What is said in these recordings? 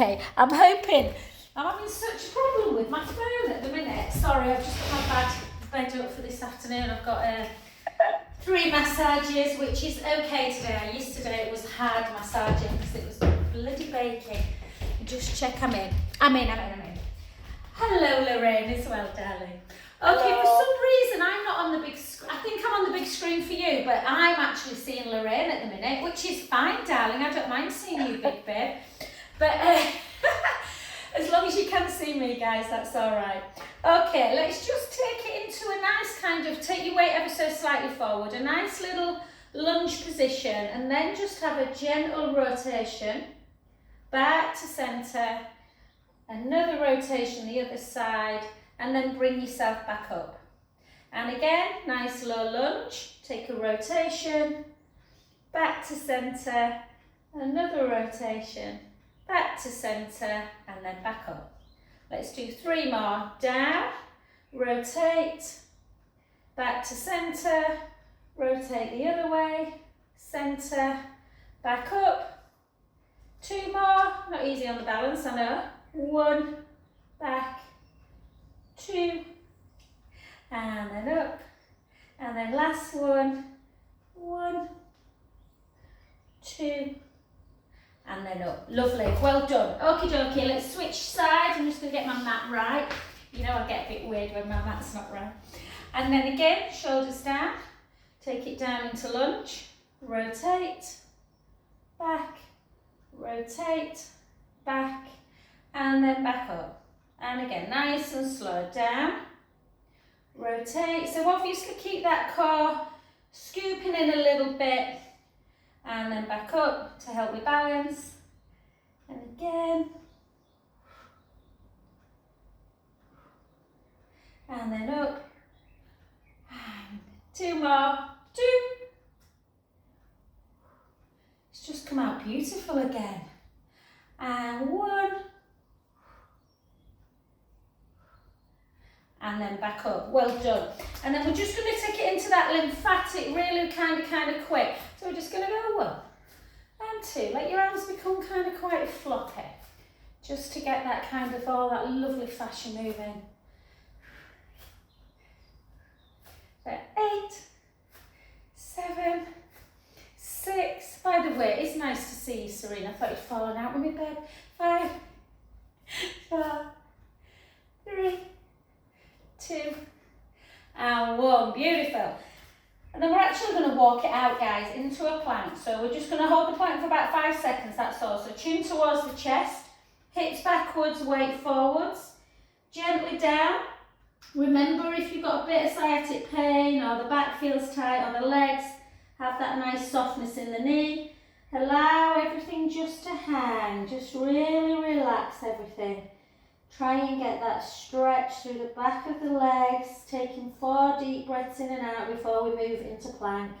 Okay, I'm hoping. I'm having such a problem with my phone at the minute. Sorry, I've just got my bed up for this afternoon. I've got 3 massages, which is okay today. Yesterday it was hard massaging because it was bloody baking. Just check I'm in. I'm in. Hello, Lorraine, as well, darling. Okay, for some reason I'm not on the big screen. I think I'm on the big screen for you, but I'm actually seeing Lorraine at the minute, which is fine, darling. I don't mind seeing you, big babe. But as long as you can see me, guys, that's all right. Okay, let's just take it into a nice kind of, take your weight ever so slightly forward, a nice little lunge position, and then just have a gentle rotation, back to centre, another rotation the other side, and then bring yourself back up. And again, nice low lunge, take a rotation, back to centre, another rotation, back to centre, and then back up. Let's do 3 more. Down, rotate, back to centre, rotate the other way, centre, back up. 2 more, not easy on the balance, I know. 1, back, 2, and then up, and then last one, 1, 2, and then up. Lovely, well done. Okie dokie, let's switch sides. I'm just going to get my mat right. You know I get a bit weird when my mat's not right. And then again, shoulders down, take it down into lunge, rotate, back, rotate, back, and then back up. And again, nice and slow, down, rotate. So obviously keep that core scooping in a little bit, and then back up to help me balance. And again. And then up. And 2 more. 2. It's just come out beautiful again. And 1. And then back up. Well done. And then we're just going to take it into that lymphatic, really kind of quick. So we're just going to go 1 and 2. Let your arms become kind of quite floppy, just to get that kind of all that lovely fascia moving. So 8, 7, 6. By the way, it's nice to see you, Serena. I thought you'd fallen out of my bed. 5, 4, 3, 2, and 1. Beautiful. And then we're actually going to walk it out, guys, into a plank. So we're just going to hold the plank for about 5 seconds, that's all. So chin towards the chest, hips backwards, weight forwards, gently down. Remember, if you've got a bit of sciatic pain or the back feels tight or the legs, have that nice softness in the knee. Allow everything just to hang. Just really relax everything. Try and get that stretch through the back of the legs, taking 4 deep breaths in and out before we move into plank.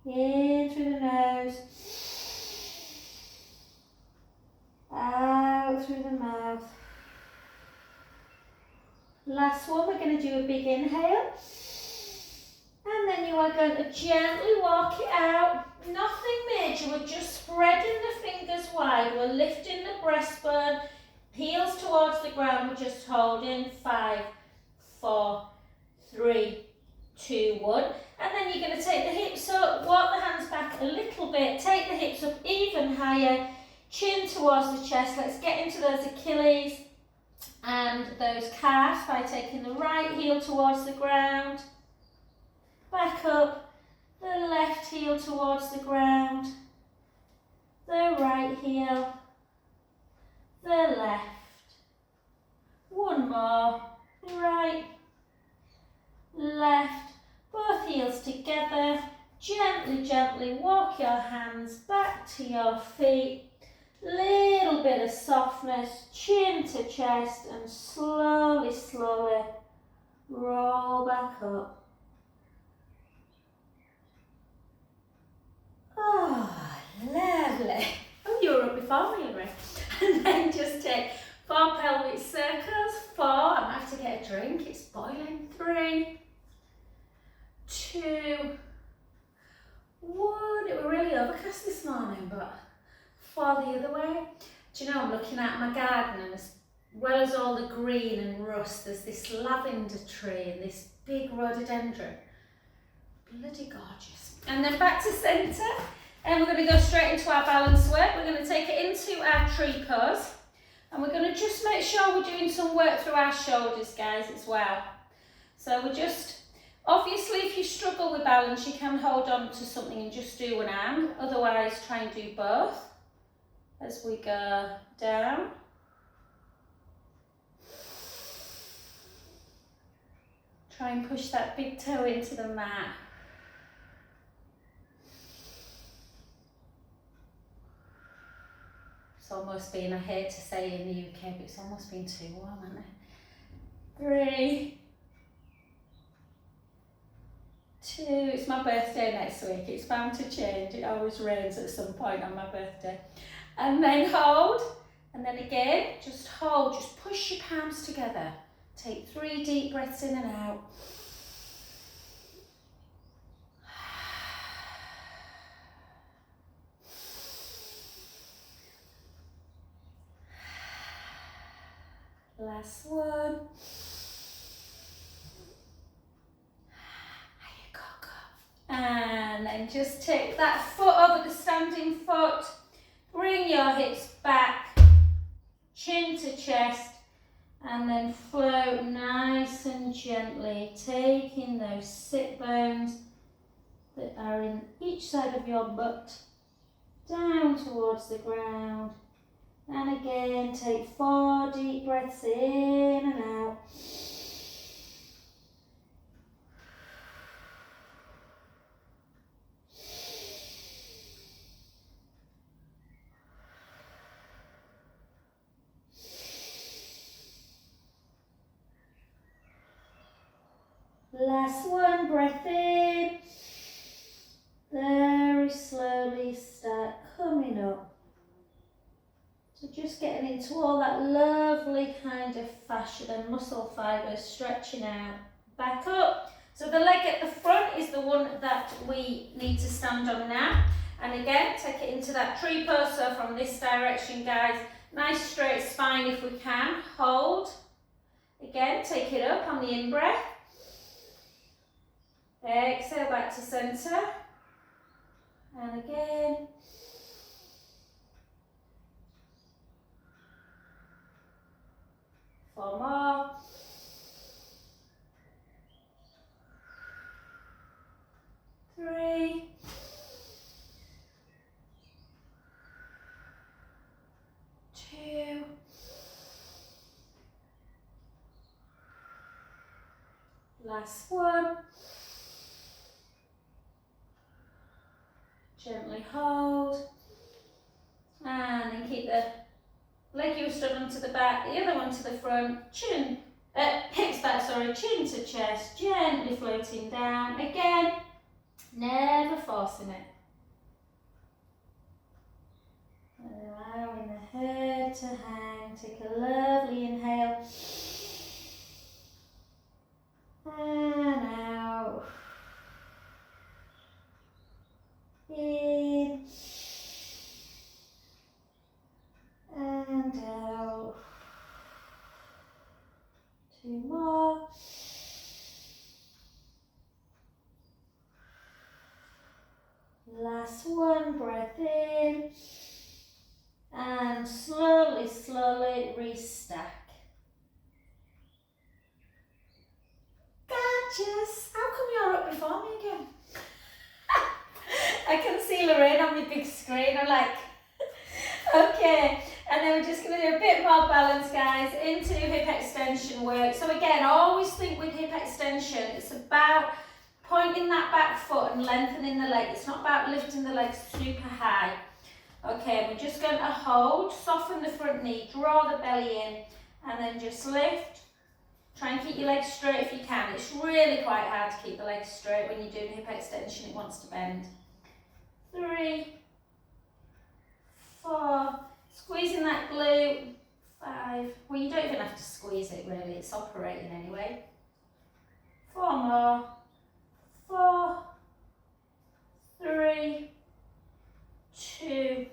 In through the nose, out through the mouth. Last one, we're going to do a big inhale, and then you are going to gently walk it out. Nothing major, we're just spreading the fingers wide, we're lifting the breastbone, heels towards the ground, we're just holding 5, 4, 3, 2, 1, and then you're going to take the hips up, walk the hands back a little bit, take the hips up even higher, chin towards the chest. Let's get into those Achilles and those calves by taking the right heel towards the ground, back up, the left heel towards the ground, the right heel, the left, 1 more, right, left, both heels together, gently walk your hands back to your feet. Little bit of softness, chin to chest, and slowly roll back up. Oh, lovely. Oh, you were up before me, Lorraine. And then just take 4 pelvic circles, 4. I might have to get a drink. It's boiling. 3, 2, 1. It was really overcast this morning, but far the other way. Do you know, I'm looking at my garden, and as well as all the green and rust, there's this lavender tree and this big rhododendron. Bloody gorgeous. And then back to centre, and we're going to go straight into our balance work. We're going to take it into our tree pose, and we're going to just make sure we're doing some work through our shoulders, guys, as well. So we're just, obviously if you struggle with balance, you can hold on to something and just do one arm. Otherwise, try and do both as we go down. Try and push that big toe into the mat. It's almost been, I hate to say in the UK, but it's almost been too warm, hasn't it? 3, 2, it's my birthday next week. It's bound to change. It always rains at some point on my birthday. And then hold, and then again, just hold, just push your palms together. Take 3 deep breaths in and out. Last one. And then just take that foot over the standing foot. Bring your hips back, chin to chest, and then float nice and gently, taking those sit bones that are in each side of your butt down towards the ground. And again, take 4 deep breaths in and out. Last one, breath in. Very slowly start coming up. So just getting into all that lovely kind of fascia and muscle fibres, stretching out. Back up. So the leg at the front is the one that we need to stand on now. And again, take it into that tree pose. So from this direction, guys, nice straight spine if we can. Hold. Again, take it up on the in-breath. Exhale back to centre. And again. 4 more. 3. 2. Last one. Gently hold. And then keep the leg you stood onto the back, the other one to the front, hips back, chin to chest, gently floating down. Again, never forcing it. Allowing the head to hang. Take a lovely inhale. And out. In. And out. 2 more. Last one, breath in. And slowly, slowly restack. Gorgeous. How come you're up before me again? I can see Lorraine on my big screen. I'm like, okay. And then we're just going to do a bit more balance, guys, into hip extension work. So again, I always think with hip extension, it's about pointing that back foot and lengthening the leg. It's not about lifting the legs super high. Okay, we're just going to hold, soften the front knee, draw the belly in, and then just lift. Try and keep your legs straight if you can. It's really quite hard to keep the legs straight when you're doing hip extension. It wants to bend. 3, 4, squeezing that glute. 5. Well, you don't even have to squeeze it really, it's operating anyway. 4 more. 4, 3, 2,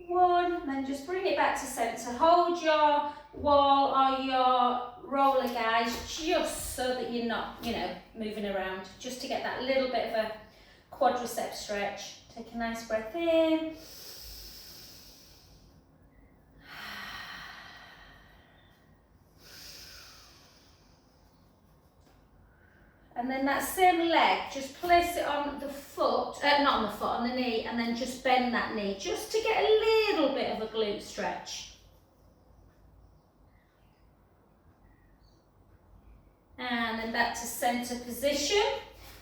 1. And then just bring it back to centre. Hold your wall or your roller, guys, just so that you're not, you know, moving around. Just to get that little bit of a quadricep stretch. Take a nice breath in. And then that same leg, just place it on the foot, not on the foot, on the knee, and then just bend that knee, just to get a little bit of a glute stretch. And then back to centre position.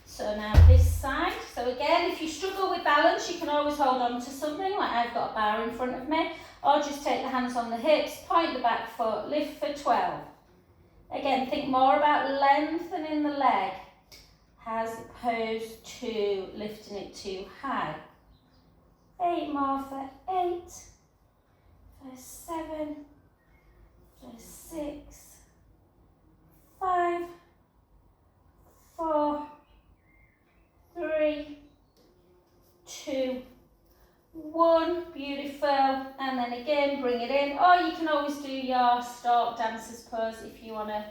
So now this side. So again, if you struggle with balance, you can always hold on to something, like I've got a bar in front of me, or just take the hands on the hips, point the back foot, lift for 12. Again, think more about lengthening the leg as opposed to lifting it too high. 8 more for 8, for 7, for 6, 5, 4, 3, 2, 1. Beautiful. And then again, bring it in. Or you can always do your stalk dancer's pose if you want to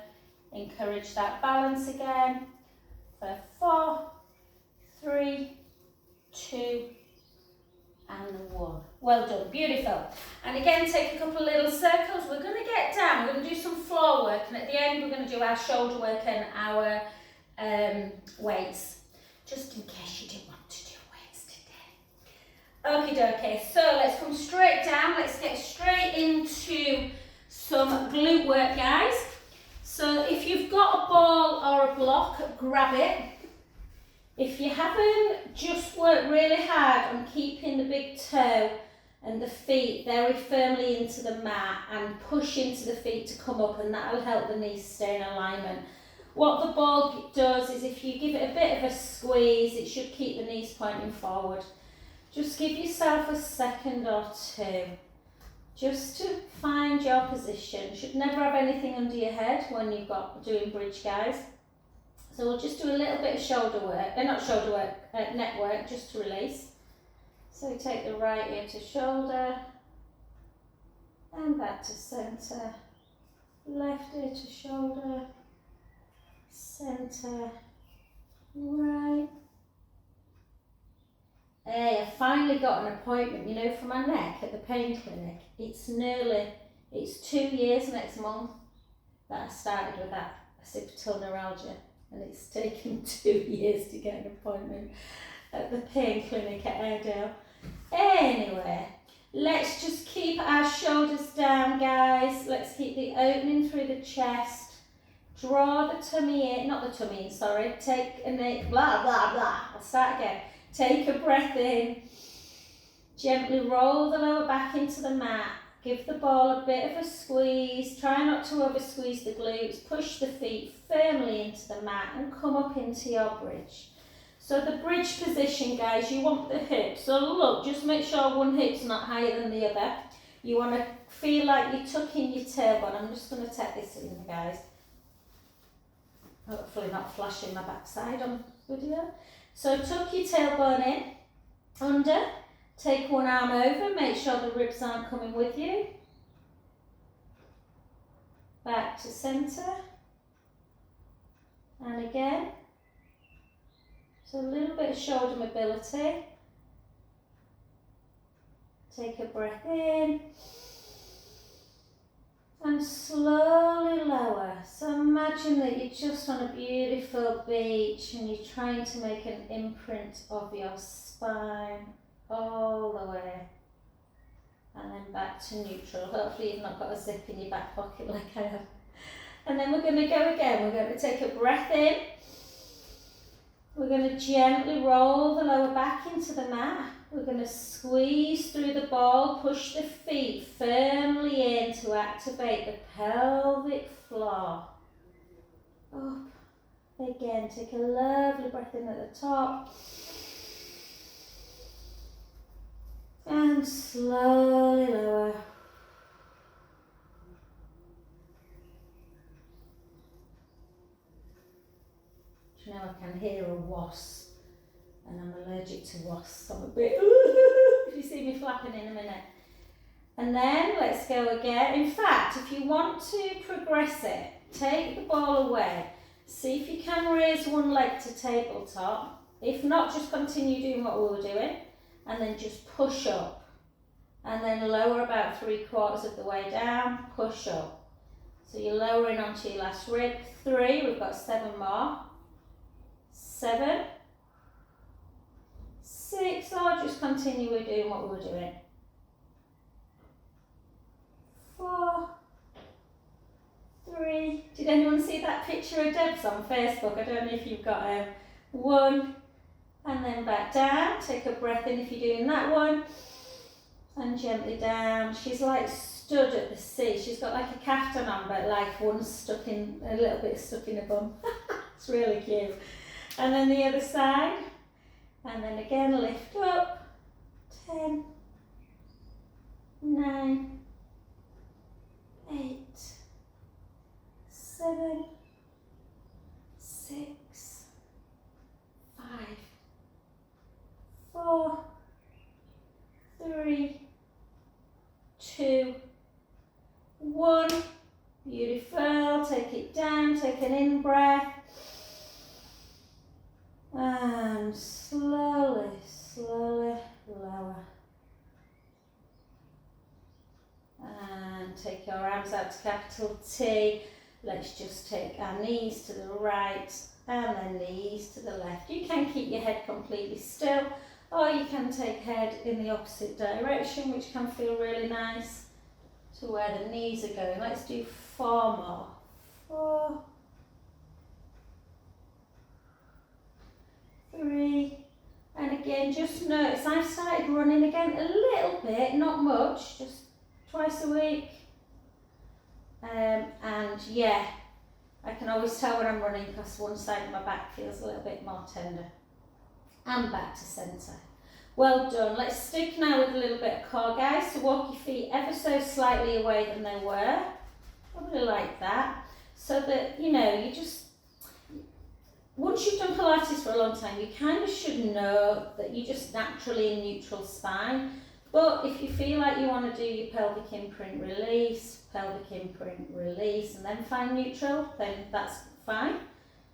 encourage that balance again. For 4, 3, 2, and 1. Well done. Beautiful. And again, take a couple of little circles. We're going to get down. We're going to do some floor work. And at the end, we're going to do our shoulder work and our weights. Just in case you didn't want to do weights today. Okie dokie. So let's come straight down. Let's get straight into some glute work, guys. So if you've got a ball or a block, grab it. If you haven't, just work really hard on keeping the big toe and the feet very firmly into the mat and push into the feet to come up, and that'll help the knees stay in alignment. What the ball does is if you give it a bit of a squeeze, it should keep the knees pointing forward. Just give yourself a second or two. Just to find your position. You should never have anything under your head when you've got doing bridge, guys. So we'll just do a little bit of shoulder work, neck work, just to release. So we take the right ear to shoulder, and back to centre. Left ear to shoulder, centre, right. Hey, I finally got an appointment, you know, for my neck at the pain clinic. It's 2 years next month that I started with that occipital neuralgia, and it's taken 2 years to get an appointment at the pain clinic at Airedale. Anyway, let's just keep our shoulders down, guys. Let's keep the opening through the chest. Draw the tummy in, not the tummy in, sorry. Take a, blah, blah, blah. I'll start again. Take a breath in, gently roll the lower back into the mat, give the ball a bit of a squeeze, try not to over squeeze the glutes, push the feet firmly into the mat and come up into your bridge. So the bridge position, guys, you want the hips, so look, just make sure one hip's not higher than the other. You want to feel like you're tucking your tailbone. I'm just going to take this in, guys. Hopefully not flashing my backside on video. So tuck your tailbone in, under, take one arm over, make sure the ribs aren't coming with you. Back to centre. And again. So a little bit of shoulder mobility. Take a breath in. And slowly lower. So imagine that you're just on a beautiful beach and you're trying to make an imprint of your spine all the way. And then back to neutral. Hopefully you've not got a zip in your back pocket like I have. And then we're going to go again. We're going to take a breath in. We're going to gently roll the lower back into the mat. We're going to squeeze through the ball, push the feet firmly in to activate the pelvic floor. Up. Again, take a lovely breath in at the top. And slowly lower. Now I can hear a wasp, and I'm allergic to wasps. I'm a bit, if you see me flapping in a minute. And then let's go again. In fact, if you want to progress it, take the ball away. See if you can raise one leg to tabletop. If not, just continue doing what we were doing. And then just push up. And then lower about 3/4 of the way down, push up. So you're lowering onto your last rib. 3, we've got 7 more. 7, 6, or just continue doing what we were doing. 4, 3. Did anyone see that picture of Deb's on Facebook? I don't know if you've got 1, and then back down. Take a breath in if you're doing that one, and gently down. She's like stood at the sea. She's got like a kaftan on, but like one stuck in, a little bit stuck in her bum. It's really cute. And then the other side, and then again lift up. 10, 9, 8, 7, 6, 5, 4, 3, 2, 1. Beautiful. Take it down, take an in breath. And slowly, slowly lower. And take your arms out to capital T. Let's just take our knees to the right and then knees to the left. You can keep your head completely still, or you can take head in the opposite direction, which can feel really nice to where the knees are going. Let's do 4 more. 4, 3, and again, just notice I've started running again a little bit, not much, just twice a week. And yeah, I can always tell when I'm running because one side of my back feels a little bit more tender. And back to centre. Well done. Let's stick now with a little bit of core, guys. So walk your feet ever so slightly away than they were. Probably like that. So that, you know, you just, once you've done Pilates for a long time, you kind of should know that you're just naturally in neutral spine. But if you feel like you want to do your pelvic imprint release, and then find neutral, then that's fine.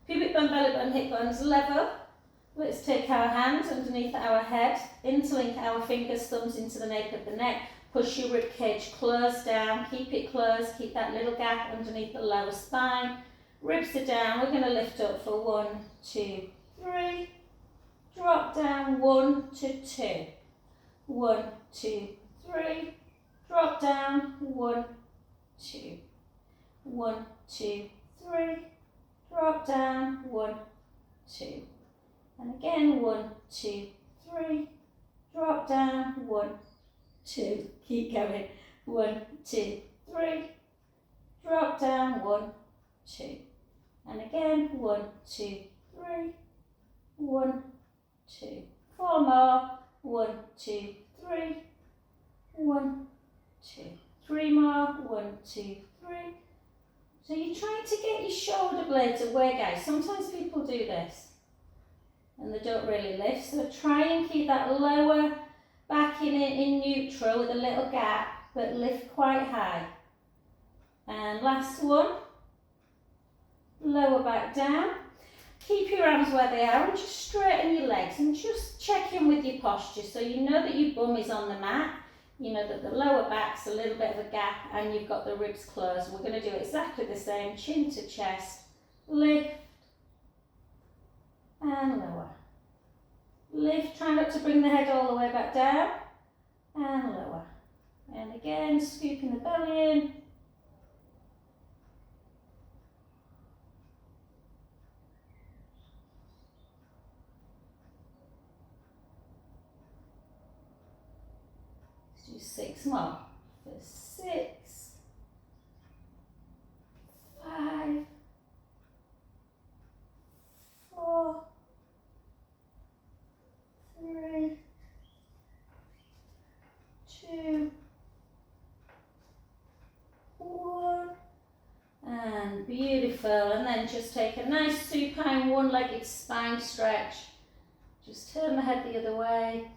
Pubic bone, belly button, hip bones level. Let's take our hands underneath our head, interlink our fingers, thumbs into the nape of the neck. Push your rib cage close down, keep it closed, keep that little gap underneath the lower spine. Ribs are down, we're going to lift up for 1, 2, 3. Drop down, 1 to 2. 1, 2, 3. Drop down, 1, 2. 1, 2, 3. Drop down, 1, 2. And again, 1, 2, 3. Drop down, 1, 2. Keep going. 1, 2, 3. Drop down, 1, 2. And again, 1, 2, 3. 1, 2. 4 more. 1, 2, 3. 1, 2. 3 more. 1, 2, 3. So you're trying to get your shoulder blades away, guys. Sometimes people do this and they don't really lift. So try and keep that lower back in neutral with a little gap, but lift quite high. And last one. Lower back down. Keep your arms where they are and just straighten your legs and just check in with your posture so you know that your bum is on the mat, you know that the lower back's a little bit of a gap and you've got the ribs closed. We're going to do exactly the same, chin to chest, lift and lower. Lift, try not to bring the head all the way back down and lower. And again, scooping the belly in. Do 6 more. For 6, 5, 4, 3, 2, 1, and beautiful. And and then just take a nice supine one-legged spine stretch. Just turn the head the other way.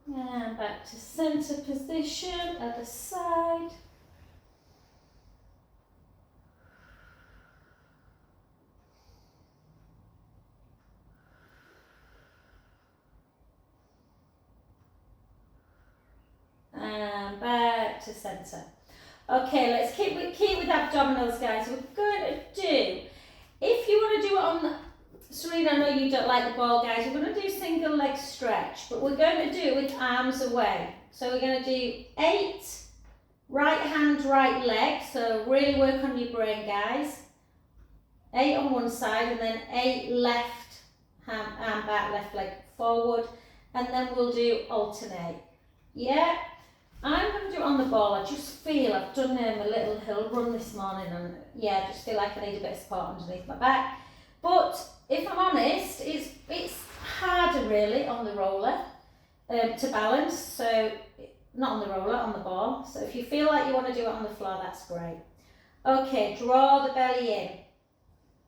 And back to center position, other side. And back to center. Okay, let's keep with abdominals, guys. We're going to do, if you want to do it on the, Serena, I know you don't like the ball, guys. We're going to do single leg stretch, but we're going to do it with arms away. So we're going to do 8 right hand, right leg. So really work on your brain, guys. 8 on one side, and then 8 left arm back, left leg forward, and then we'll do alternate. Yeah, I'm going to do it on the ball. I just feel I've done a little hill run this morning, and yeah, I just feel like I need a bit of support underneath my back. But if I'm honest, it's harder really on the roller to balance. So not on the roller, on the ball. So if you feel like you want to do it on the floor, that's great. Okay, draw the belly in,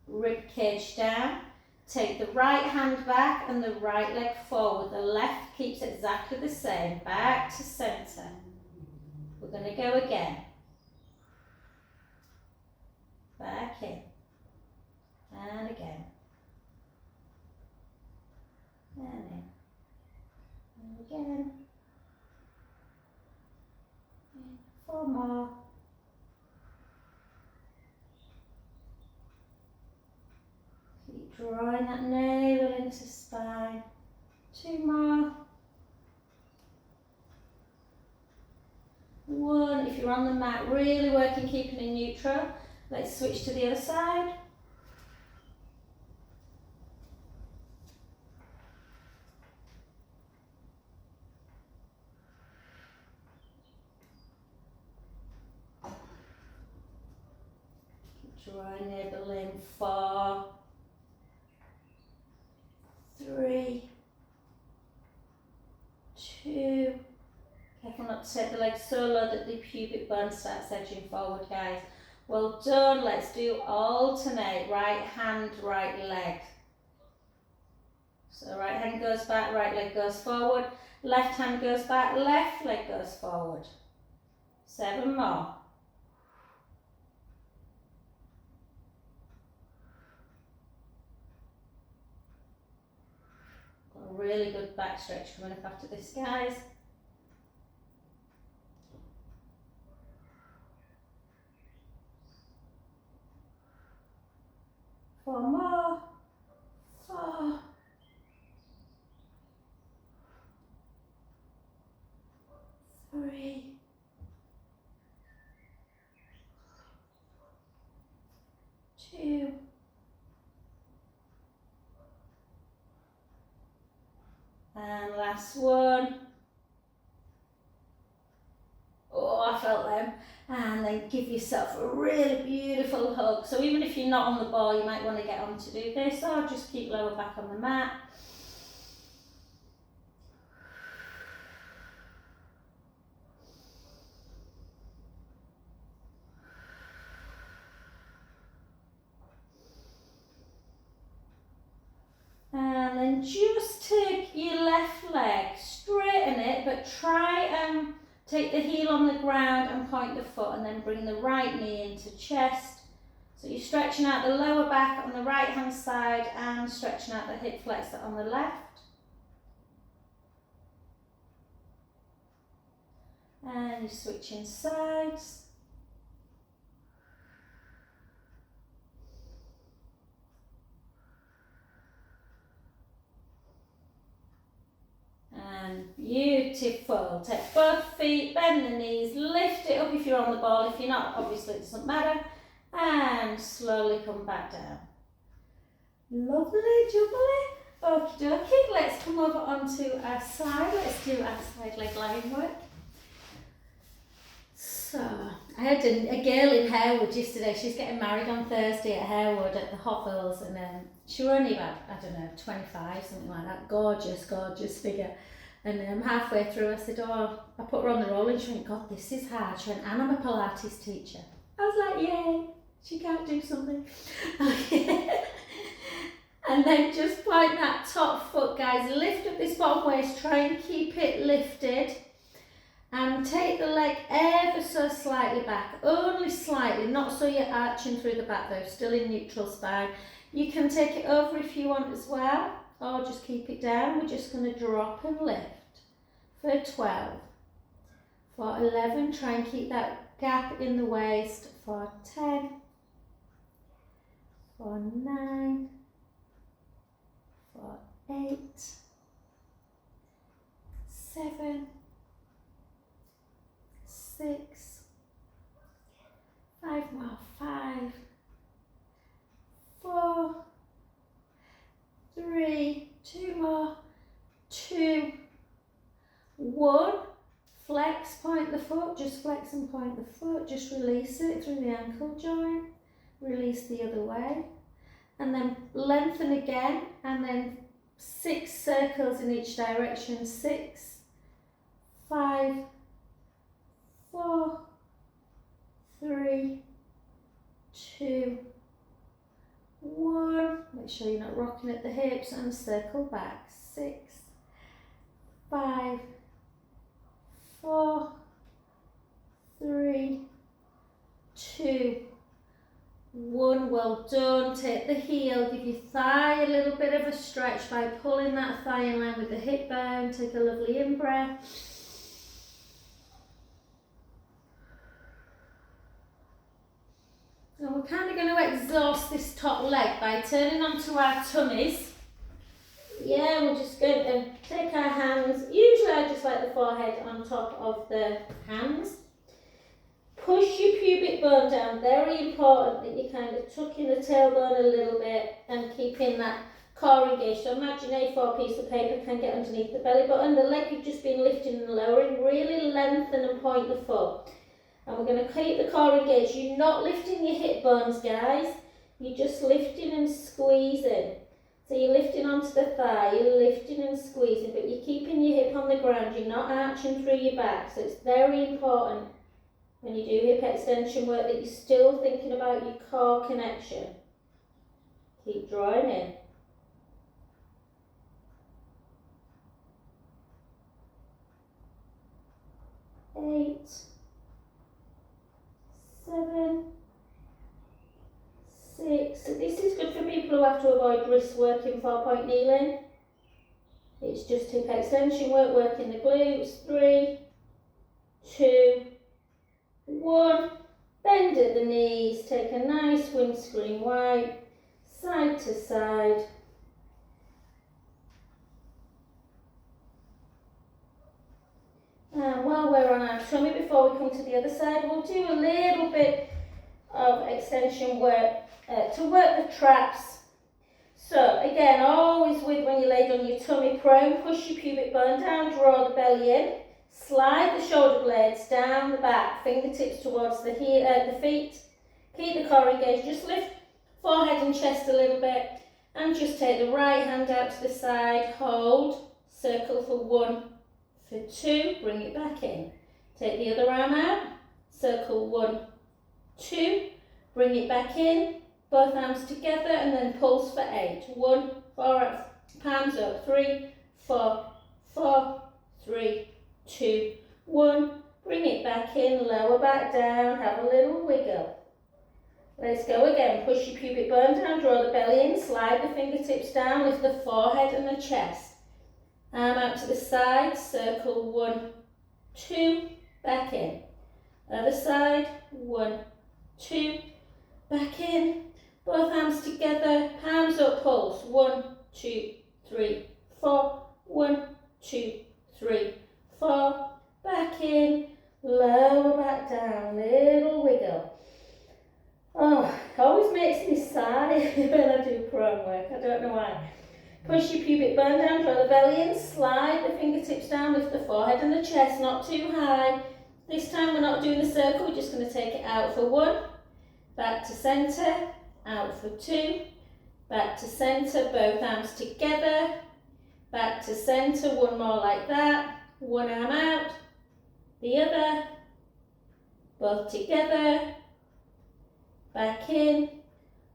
rib cage down. Take the right hand back and the right leg forward. The left keeps exactly the same. Back to center. We're going to go again. Back in. And again. And in. And again. And 4 more. Keep drawing that navel into spine. 2 more. 1. If you're on the mat, really working keeping in neutral. Let's switch to the other side. Drawing navel in. 4, 3, 2. Careful not to take the legs so low that the pubic bone starts edging forward, guys. Well done. Let's do alternate. Right hand, right leg. So right hand goes back, right leg goes forward. Left hand goes back, left leg goes forward. 7 more. Got a really good back stretch coming up after this, guys. 4 more. 4. 3. 2. And last one. Oh, I felt them. And then give yourself a really beautiful hug. So even if you're not on the ball, you might want to get on to do this, or just keep lower back on the mat. And then just take your left leg, straighten it, but try and take the heel on the ground and point the foot, and then bring the right knee into chest. So you're stretching out the lower back on the right hand side and stretching out the hip flexor on the left. And you're switching sides. And beautiful. Take both feet, bend the knees, lift it up if you're on the ball. If you're not, obviously it doesn't matter. And slowly come back down. Lovely, jubbly. Okie dokie. Let's come over onto our side. Let's do our side leg line work. So, I had a girl in Harewood yesterday. She's getting married on Thursday at Harewood at the Hoppers, and she was only about, I don't know, 25, something like that. Gorgeous, gorgeous figure. And halfway through, I said, I put her on the roll, and she went, God, this is hard. She went, and I'm a Pilates teacher. I was like, yay, she can't do something. And then just point that top foot, guys. Lift up this bottom waist, try and keep it lifted. And take the leg ever so slightly back, only slightly, not so you're arching through the back though, still in neutral spine. You can take it over if you want as well, or just keep it down. We're just going to drop and lift for 12. For 11, try and keep that gap in the waist. For 10. For 9. For 8. 7. 6, 5 more, 5, 4, 3, 2 more, 2, 1, flex, point the foot, just flex and point the foot, just release it through the ankle joint, release the other way, and then lengthen again, and then 6 circles in each direction, 6, 5, 4, 3, 2, 1. Make sure you're not rocking at the hips and circle back. 6, 5, 4, 3, 2, 1. Well done. Take the heel, give your thigh a little bit of a stretch by pulling that thigh in line with the hip bone. Take a lovely in-breath. So we're kind of going to exhaust this top leg by turning onto our tummies. Yeah, we're just going to take our hands. Usually I just like the forehead on top of the hands. Push your pubic bone down. Very important that you kind of tuck in the tailbone a little bit and keeping that core engaged. So imagine A4 piece of paper can get underneath the belly button. The leg you've just been lifting and lowering. Really lengthen and point the foot. And we're going to keep the core engaged. You're not lifting your hip bones, guys. You're just lifting and squeezing. So you're lifting onto the thigh, you're lifting and squeezing, but you're keeping your hip on the ground. You're not arching through your back. So it's very important when you do hip extension work that you're still thinking about your core connection. Keep drawing in. 8, 7, 6. So this is good for people who have to avoid wrist work in 4-point kneeling. It's just hip extension work, working the glutes. 3, 2, 1. Bend at the knees. Take a nice windscreen wipe, side to side. And while we're on our tummy, before we come to the other side, we'll do a little bit of extension work to work the traps. So again, always with when you lay on your tummy prone, push your pubic bone down, draw the belly in, slide the shoulder blades down the back, fingertips towards the feet, keep the core engaged, just lift forehead and chest a little bit, and just take the right hand out to the side, hold, circle for 1, for 2, bring it back in. Take the other arm out, circle 1, 2, bring it back in, both arms together, and then pulse for 8. 1, 4, palms up, 3, 4, 4, 3, 2, 1. Bring it back in, lower back down, have a little wiggle. Let's go again. Push your pubic bone down, draw the belly in, slide the fingertips down, lift the forehead and the chest. Arm out to the side, circle 1, 2, back in. Other side, 1, 2, back in. Both arms together, palms up, pulse. 1, 2, 3, 4. 1, 2, 3, 4. Back in, lower back down, little wiggle. Oh, it always makes me sigh when I do prone work, I don't know why. Push your pubic bone down, draw the belly in, slide the fingertips down, lift the forehead and the chest, not too high. This time we're not doing the circle, we're just going to take it out for 1, back to centre, out for 2, back to centre, both arms together, back to centre, 1 more like that, 1 arm out, the other, both together, back in,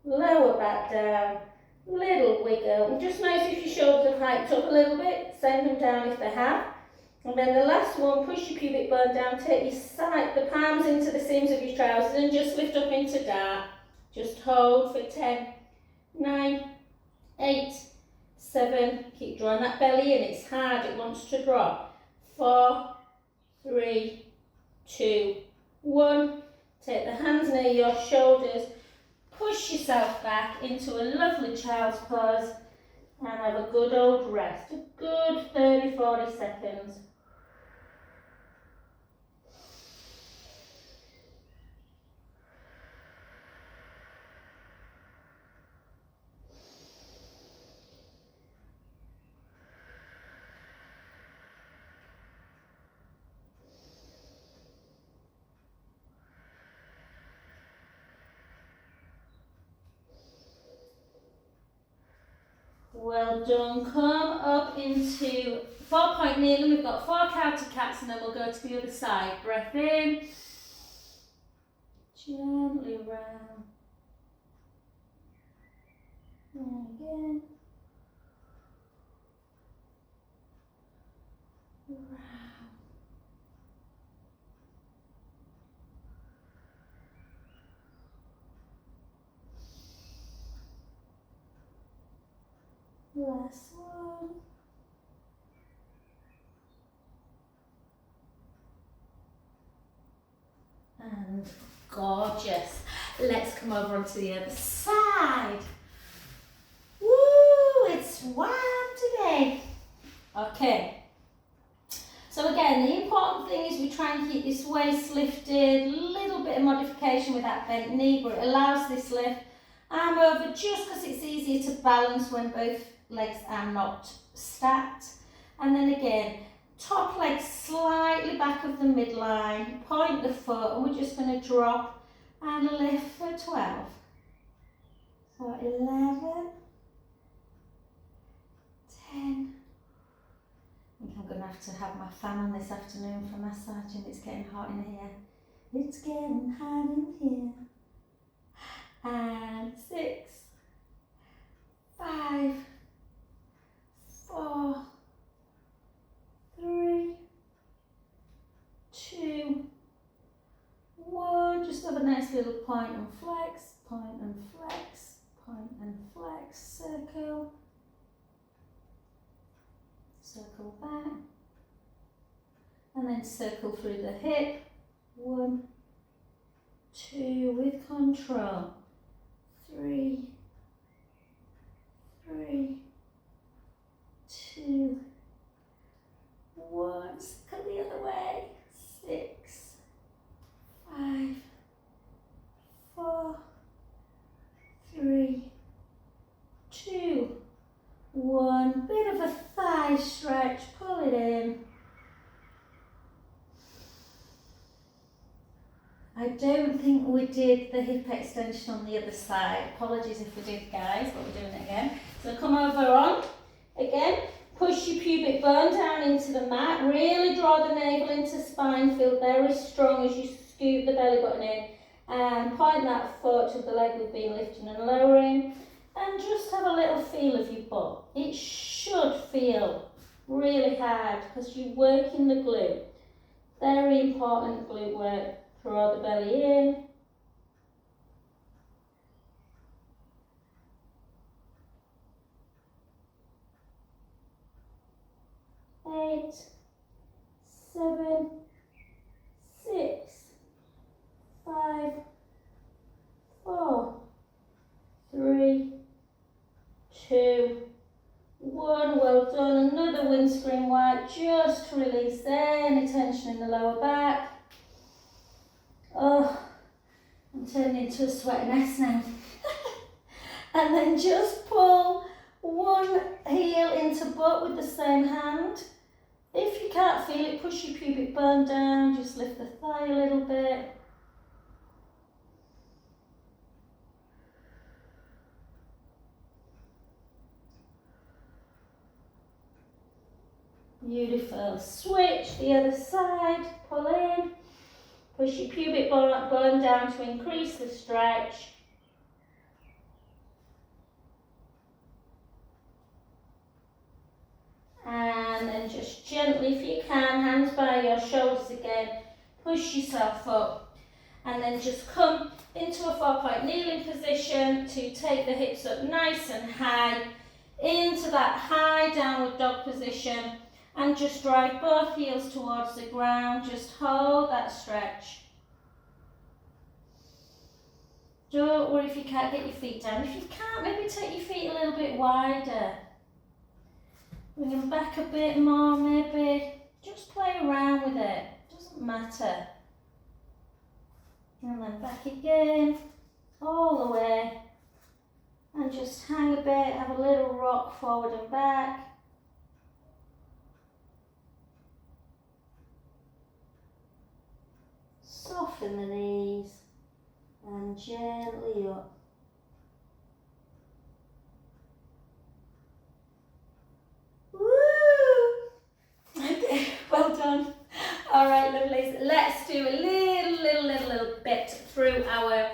lower back down, little wiggle, and just notice if your shoulders have hiked up a little bit, send them down if they have. And then the last one, push your pubic bone down, take your side, the palms into the seams of your trousers and just lift up into dart. Just hold for 10, 9, 8, 7, keep drawing that belly in, it's hard, it wants to drop. 4, 3, 2, 1. Take the hands near your shoulders, push yourself back into a lovely child's pose and have a good old rest, a good 30-40 seconds. Well done. Come up into 4-point kneeling. We've got 4 counter cats and then we'll go to the other side. Breath in. Gently round. And again. Round. Last one. And gorgeous. Let's come over onto the other side. Woo, it's warm today. Okay. So again, the important thing is we try and keep this waist lifted, little bit of modification with that bent knee, but it allows this lift. Arm over just because it's easier to balance when both legs are not stacked. And then again, top leg slightly back of the midline, point the foot, and we're just going to drop and lift for 12. So 11, 10. I think I'm going to have my fan on this afternoon for massaging. It's getting hot in here. It's getting hot in here. And 6, 5, 4, 3, 2, 1. Just have a nice little point and flex, point and flex, point and flex, circle, circle back, and then circle through the hip. 1, 2 with control. 3, 3, 2, 1. Circle the other way. 6, 5, 4, 3, 2, 1. Bit of a thigh stretch. Pull it in. I don't think we did the hip extension on the other side. Apologies if we did, guys, but we're doing it again. So come over on. Again, push your pubic bone down into the mat. Really draw the navel into spine. Feel very strong as you scoop the belly button in. And point that foot to the leg we've been lifting and lowering. And just have a little feel of your butt. It should feel really hard because you're working the glute. Very important glute work. Draw the belly in. Eight, 7, 6, 5, 4, 3, 2, 1. Well done. Another windscreen wipe just to release any tension in the lower back. Oh, I'm turning into a sweaty mess now. And then just pull one heel into butt with the same hand. If you can't feel it, push your pubic bone down, just lift the thigh a little bit. Beautiful. Switch the other side, pull in, push your pubic bone down to increase the stretch. And then just gently, if you can, hands by your shoulders again, push yourself up. And then just come into a 4-point kneeling position to take the hips up nice and high into that high downward dog position. And just drive both heels towards the ground. Just hold that stretch. Don't worry if you can't get your feet down. If you can't, maybe take your feet a little bit wider. Bring them back a bit more, maybe. Just play around with it. Doesn't matter. And then back again. All the way. And just hang a bit. Have a little rock forward and back. Soften the knees and gently up. Woo! Okay, well done. All right, lovelies. Let's do a little bit through our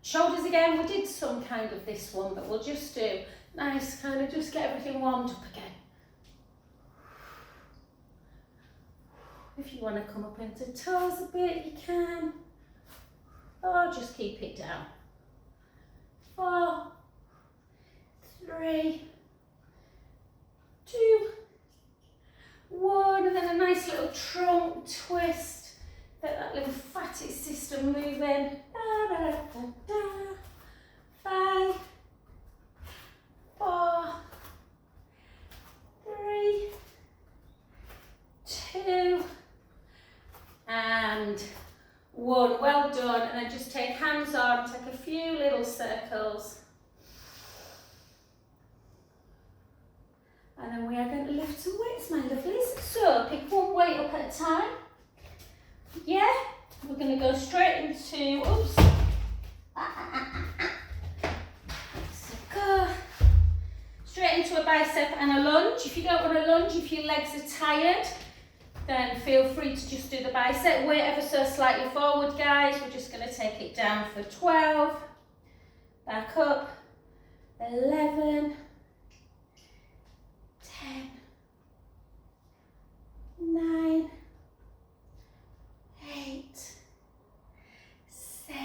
shoulders again. We did some kind of this one, but we'll just do nice, kind of just get everything warmed up again. If you want to come up into toes a bit, you can. Or just keep it down. 4, 3, 2, 1. And then a nice little trunk twist. Get that lymphatic system moving. Da, da, da, da, da. 5, 4, 3, 2, and 1. Well done. And then just take hands on, take a few little circles. And then we are going to lift some weights, my lovelies. So pick one weight up at a time. Yeah, we're going to go straight into, oops. So go straight into a bicep and a lunge. If you don't want a lunge, if your legs are tired, then feel free to just do the bicep. Weight ever so slightly forward, guys. We're just going to take it down for 12. Back up. 11. 10. 9. 8. 7.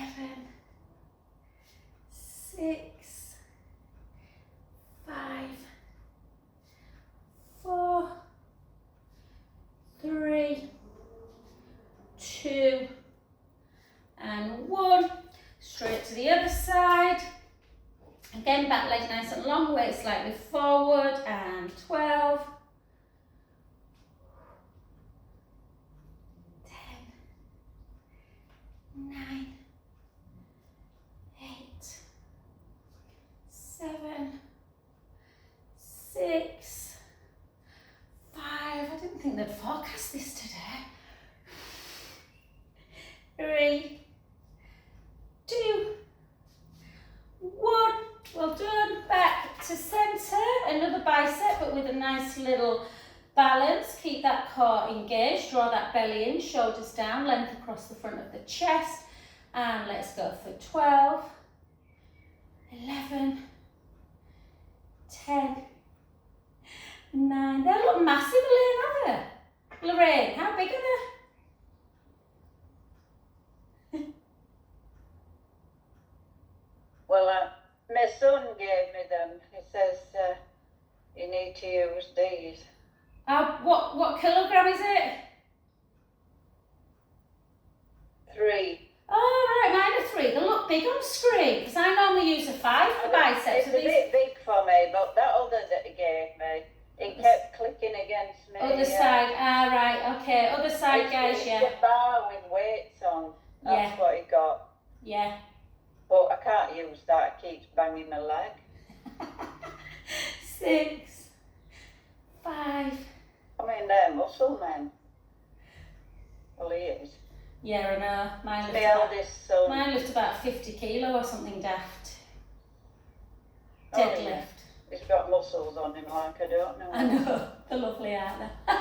6. 5. 4. 3, 2, and 1. Straight to the other side. Again, back leg nice and long, weight slightly forward, and 12. 10, 9, 8, 7, 6, 5. I didn't think they'd forecast this today. 3, 2, 1. Well done. Back to centre. Another bicep, but with a nice little balance. Keep that core engaged. Draw that belly in, shoulders down, length across the front of the chest. And let's go for 12, 11, 10, 9. They look massive, Elaine, aren't they? Lorraine, how big are they? Well, my son gave me them. He says you need to use these. What kilogram is it? 3. Oh, right, mine are 3. They look big on screen, because I normally use a 5 for biceps. It's a bit big for me, but that other that he gave me, it kept clicking against me. Other side, right, okay. Other side, guys, yeah. It's a bar with weights on. That's what he got. Yeah. But I can't use that. It keeps banging my leg. 6, 5. I mean, muscle man. Well, he is. Yeah, I know. My eldest son. Mine lifted about 50 kilo or something daft. Oh, Deadlift. yeah. He's got muscles on him like I don't know. I know, they're lovely, aren't they?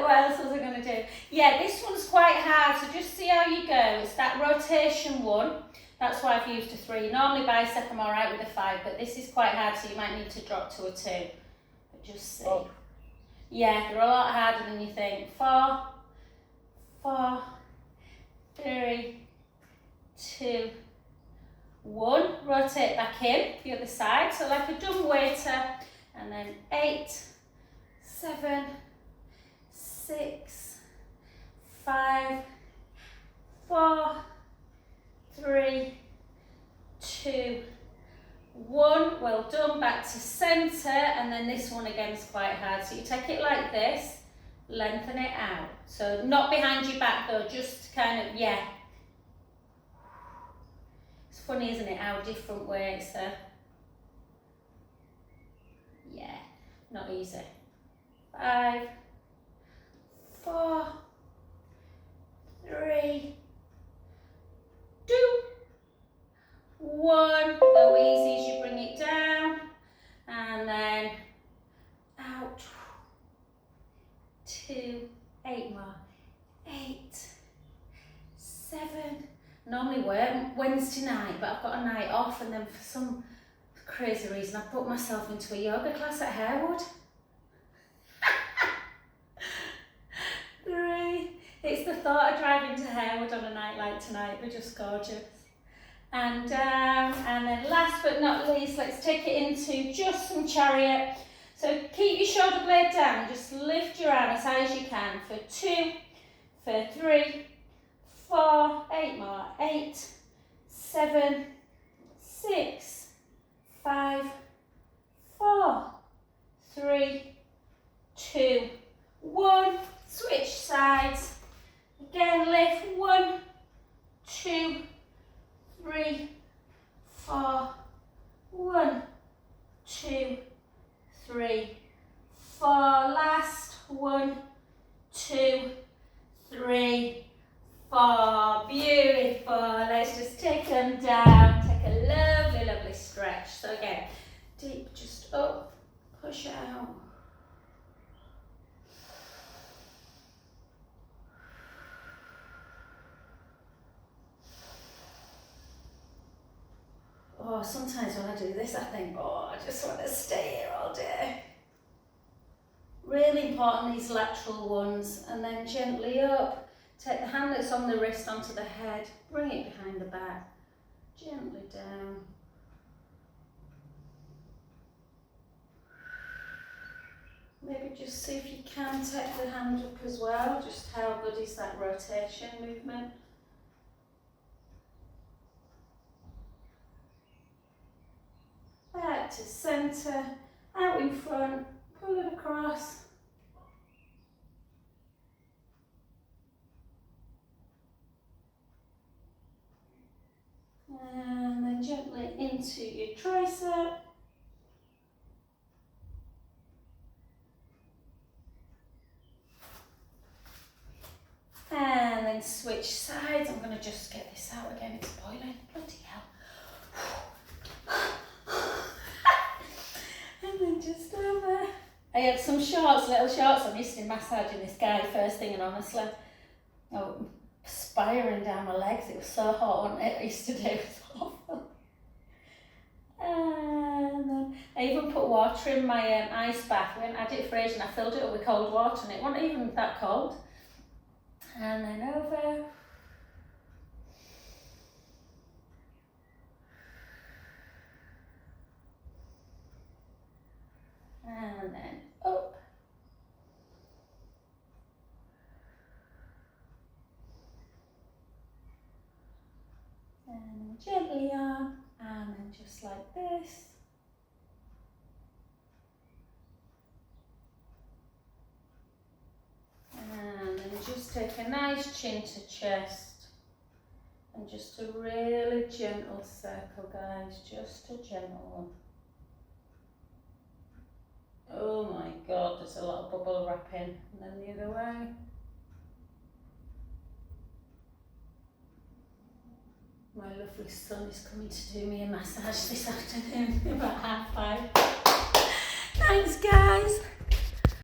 What else was I going to do? Yeah, this one's quite hard, so just see how you go. It's that rotation one. That's why I've used a 3. Normally bicep I'm alright with a 5, but this is quite hard, so you might need to drop to a 2. But just see. Oh. Yeah, they're a lot harder than you think. 4, 4, 3, 2, 1. Rotate back in the other side, so like a dumb waiter, and then 8, 7, 6, 5, 4, 3, 2, 1. Well done. Back to centre, and then this one again is quite hard. So you take it like this, lengthen it out. So not behind your back though, just kind of, yeah. It's funny, isn't it, how different weights are. Yeah, not easy. 5, 4, 3, 2, 1. Go easy as you bring it down, and then out. 2, 8 more. 8, 7. Normally work Wednesday night, but I've got a night off, and then for some crazy reason I put myself into a yoga class at Harewood. 3. It's the thought of driving to Harewood on a night like tonight. We're just gorgeous. And down, and then last but not least, let's take it into just some chariot. So keep your shoulder blade down and just lift your arm as high as you can for 2, for 3, 4, 8 more, 8, 7, 6, 5, 4, 3, 2, 1. Switch sides. Again, lift 1, 2, 3, 4, 1, 2, 3, 4. Last 1, 2, 3, 4. Beautiful. Let's just take them down. Take a lovely, lovely stretch. So again, deep, just up, push out. Oh, sometimes when I do this, I think, oh, I just want to stay here all day. Really important, these lateral ones. And then gently up. Take the hand that's on the wrist onto the head. Bring it behind the back. Gently down. Maybe just see if you can take the hand up as well. Just how good is that rotation movement. Back to centre, out in front, pull it across. And then gently into your tricep. And then switch sides. I'm going to just get this out again, it's boiling. Bloody hell. And then just over. I had some shorts, little shorts on yesterday, massaging this guy first thing, and honestly, oh, perspiring down my legs. It was so hot, wasn't it? I used to do it. It was awful. And then I even put water in my ice bath. I had it for ages and I filled it up with cold water, and it wasn't even that cold. And then over. And then up. And gently on, and then just like this. And then just take a nice chin to chest. And just a really gentle circle, guys, just a gentle one. Oh my God, does a lot of bubble wrapping, and then the other way. My lovely son is coming to do me a massage this afternoon about 5:30. Thanks guys.